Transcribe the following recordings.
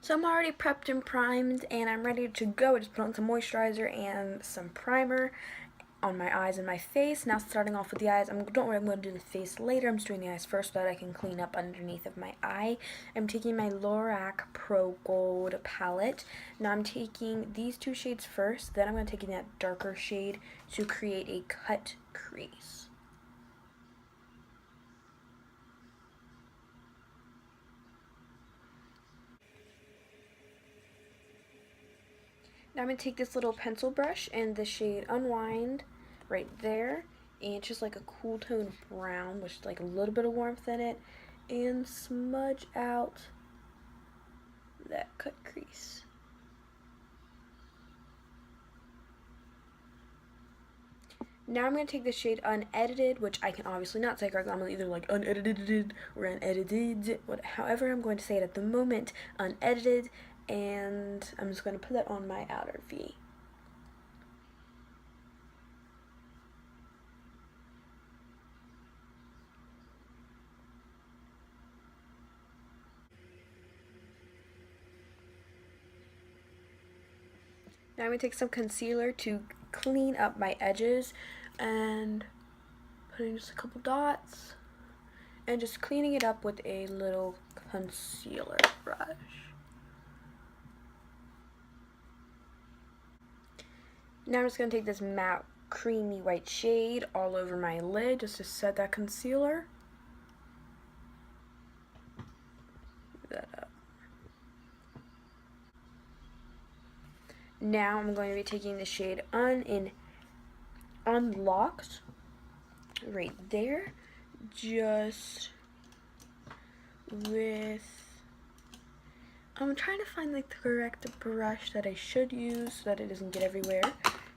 So I'm already prepped and primed and I'm ready to go. I just put on some moisturizer and some primer on my eyes and my face. Now starting off with the eyes, don't worry, I'm going to do the face later. I'm just doing the eyes first so that I can clean up underneath of my eye. I'm taking my Lorac Pro Gold palette. Now I'm taking these two shades first, then I'm going to take that darker shade to create a cut crease. Now I'm going to take this little pencil brush and the shade Unwind right there, and just like a cool tone brown with like a little bit of warmth in it, and smudge out that cut crease. Now I'm going to take the shade Unedited, which I can obviously not say correctly. I'm going to either like unedited or unedited, however I'm going to say it at the moment, Unedited, and I'm just going to put that on my outer V. Now I'm going to take some concealer to clean up my edges and putting just a couple dots and just cleaning it up with a little concealer brush. Now I'm just going to take this matte creamy white shade all over my lid just to set that concealer. Move that up. Now I'm going to be taking the shade Unlocked right there, just with, I'm trying to find like the correct brush that I should use so that it doesn't get everywhere.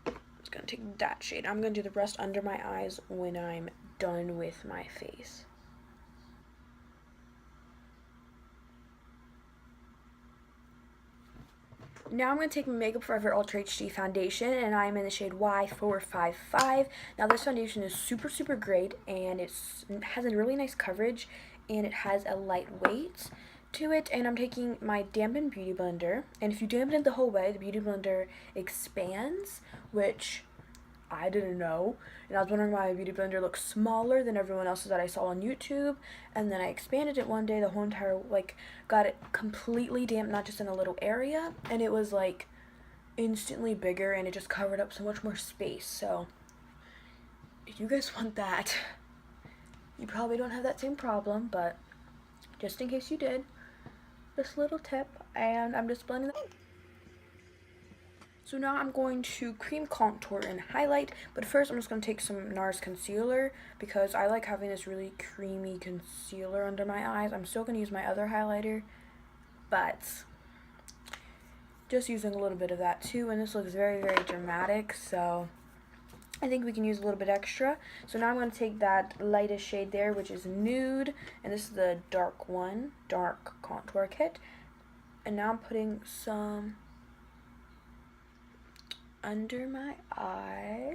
I'm just going to take that shade. I'm going to do the rest under my eyes when I'm done with my face. Now I'm going to take my Makeup Forever Ultra HD foundation, and I'm in the shade Y455. Now this foundation is super, super great, and it has a really nice coverage, and it has a light weight to it. And I'm taking my dampened Beauty Blender, and if you dampen it the whole way, the Beauty Blender expands, which I didn't know, and I was wondering why my Beauty Blender looks smaller than everyone else's that I saw on YouTube, and then I expanded it one day, the whole entire, like, got it completely damp, not just in a little area, and it was, like, instantly bigger, and it just covered up so much more space. So if you guys want that, you probably don't have that same problem, but just in case you did, this little tip, and I'm just blending that. So now I'm going to cream contour and highlight, but first I'm just going to take some NARS concealer because I like having this really creamy concealer under my eyes. I'm still going to use my other highlighter, but just using a little bit of that too, and this looks very, very dramatic, so I think we can use a little bit extra. So now I'm going to take that lightest shade there, which is Nude, and this is the dark one, Dark Contour Kit, and now I'm putting some under my eyes.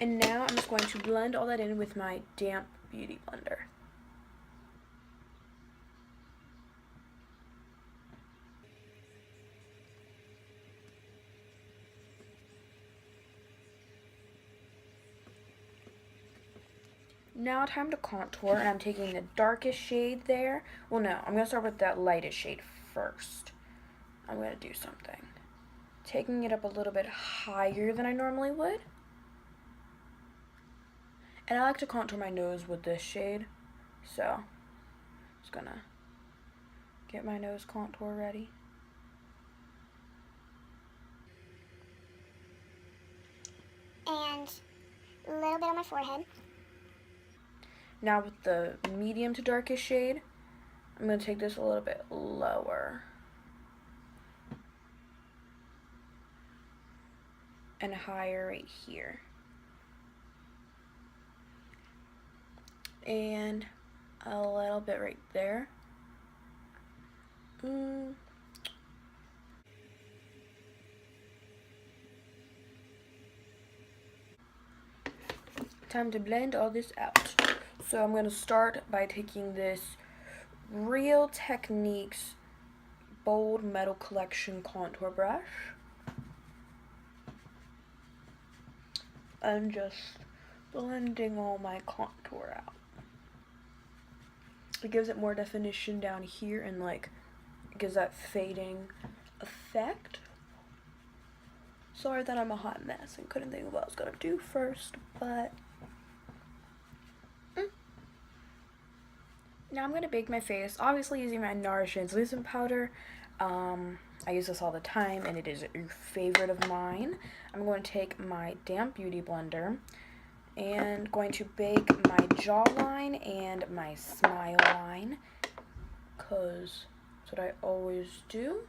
And now I'm just going to blend all that in with my damp Beauty Blender. Now time to contour, and I'm taking the darkest shade there. Well, no, I'm going to start with that lightest shade first. I'm going to do something. Taking it up a little bit higher than I normally would. And I like to contour my nose with this shade. So, I'm just going to get my nose contour ready. And a little bit on my forehead. Now with the medium to darkest shade, I'm going to take this a little bit lower. And higher right here. And a little bit right there. time to blend all this out. So I'm going to start by taking this Real Techniques Bold Metal Collection contour brush and just blending all my contour out. It gives it more definition down here and like it gives that fading effect. Sorry that I'm a hot mess and couldn't think of what I was gonna do first, but now I'm gonna bake my face, obviously using my NARS translucent powder. I use this all the time and it is a favorite of mine. I'm going to take my damp beauty blender and going to bake my jawline and my smile line because that's what I always do.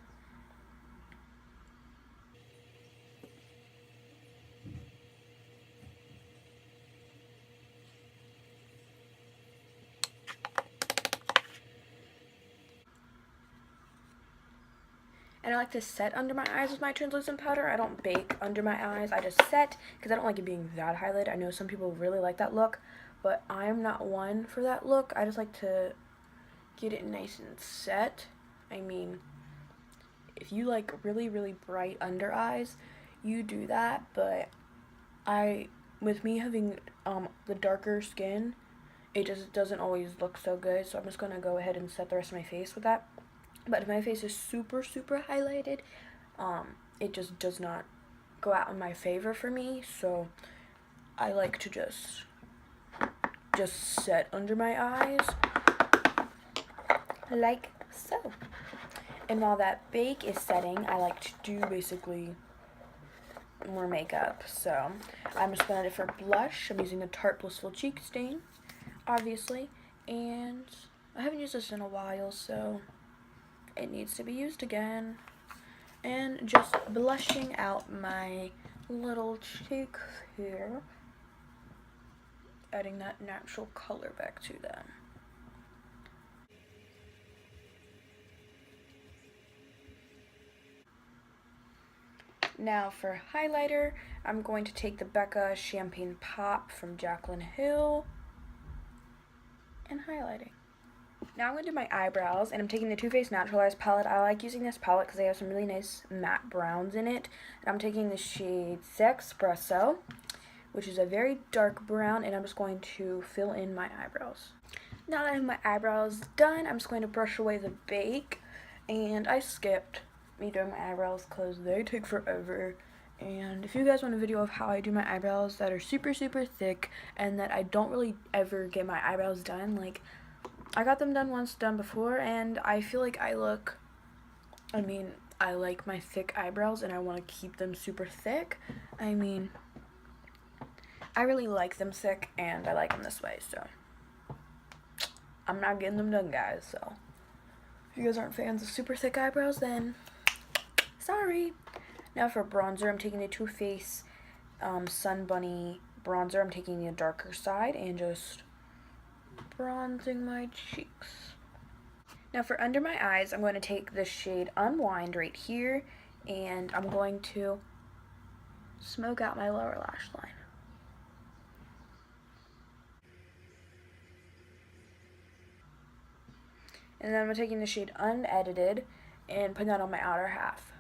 And I like to set under my eyes with my translucent powder. I don't bake under my eyes. I just set because I don't like it being that highlighted. I know some people really like that look, but I'm not one for that look. I just like to get it nice and set. I mean, if you like really, really bright under eyes, you do that, but with me having the darker skin, it just doesn't always look so good, so I'm just going to go ahead and set the rest of my face with that. But if my face is super, super highlighted, it just does not go out in my favor for me. So I like to just set under my eyes like so. And while that bake is setting, I like to do basically more makeup. So I'm just going to for blush. I'm using the Tarte Blissful Cheek Stain, obviously. And I haven't used this in a while, so it needs to be used again. And just blushing out my little cheeks here, adding that natural color back to them. Now for highlighter, I'm going to take the Becca Champagne Pop from Jaclyn Hill and highlighting. Now I'm going to do my eyebrows, and I'm taking the Too Faced Naturalized palette. I like using this palette because they have some really nice matte browns in it. And I'm taking the shade Zespresso, which is a very dark brown, and I'm just going to fill in my eyebrows. Now that I have my eyebrows done, I'm just going to brush away the bake, and I skipped me doing my eyebrows because they take forever. And if you guys want a video of how I do my eyebrows that are super, super thick and that I don't really ever get my eyebrows done, like, I got them done before, and I feel like I like my thick eyebrows, and I want to keep them super thick. I mean, I really like them thick, and I like them this way, so I'm not getting them done, guys. So if you guys aren't fans of super thick eyebrows, then sorry. Now for bronzer, I'm taking the Too Faced Sun Bunny bronzer. I'm taking the darker side and just bronzing my cheeks. Now for under my eyes, I'm going to take the shade Unwind right here, and I'm going to smoke out my lower lash line. And then I'm taking the shade Unedited and putting that on my outer half.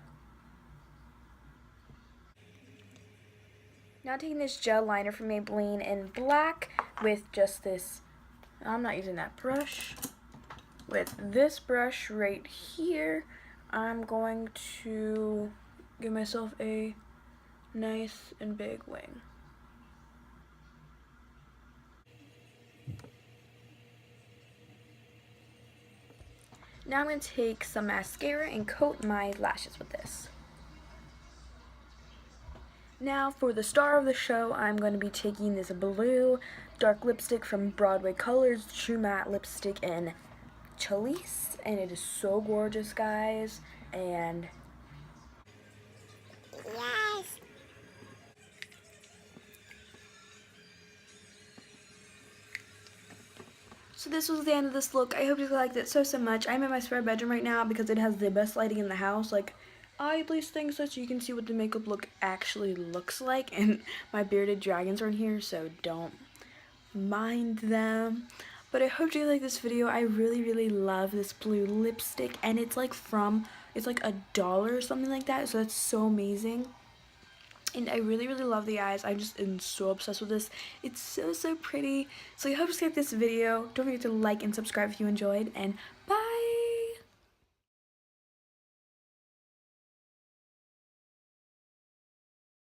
Now taking this gel liner from Maybelline in black with just this, I'm not using that brush, with this brush right here, I'm going to give myself a nice and big wing. Now I'm going to take some mascara and coat my lashes with this. Now for the star of the show, I'm going to be taking this blue dark lipstick from Broadway Colors True Matte Lipstick in Challis, and it is so gorgeous, guys. And Yes. so this was the end of this look. I hope you liked it so much. I'm in my spare bedroom right now because it has the best lighting in the house. Like, I place things so you can see what the makeup look actually looks like, and my bearded dragons are in here, so don't mind them. But I hope you like this video. I really love this blue lipstick, and it's like $1 or something like that, so that's so amazing. And I really love the eyes. I just am so obsessed with this. It's so pretty. So I hope you like this video. Don't forget to like and subscribe if you enjoyed, and bye.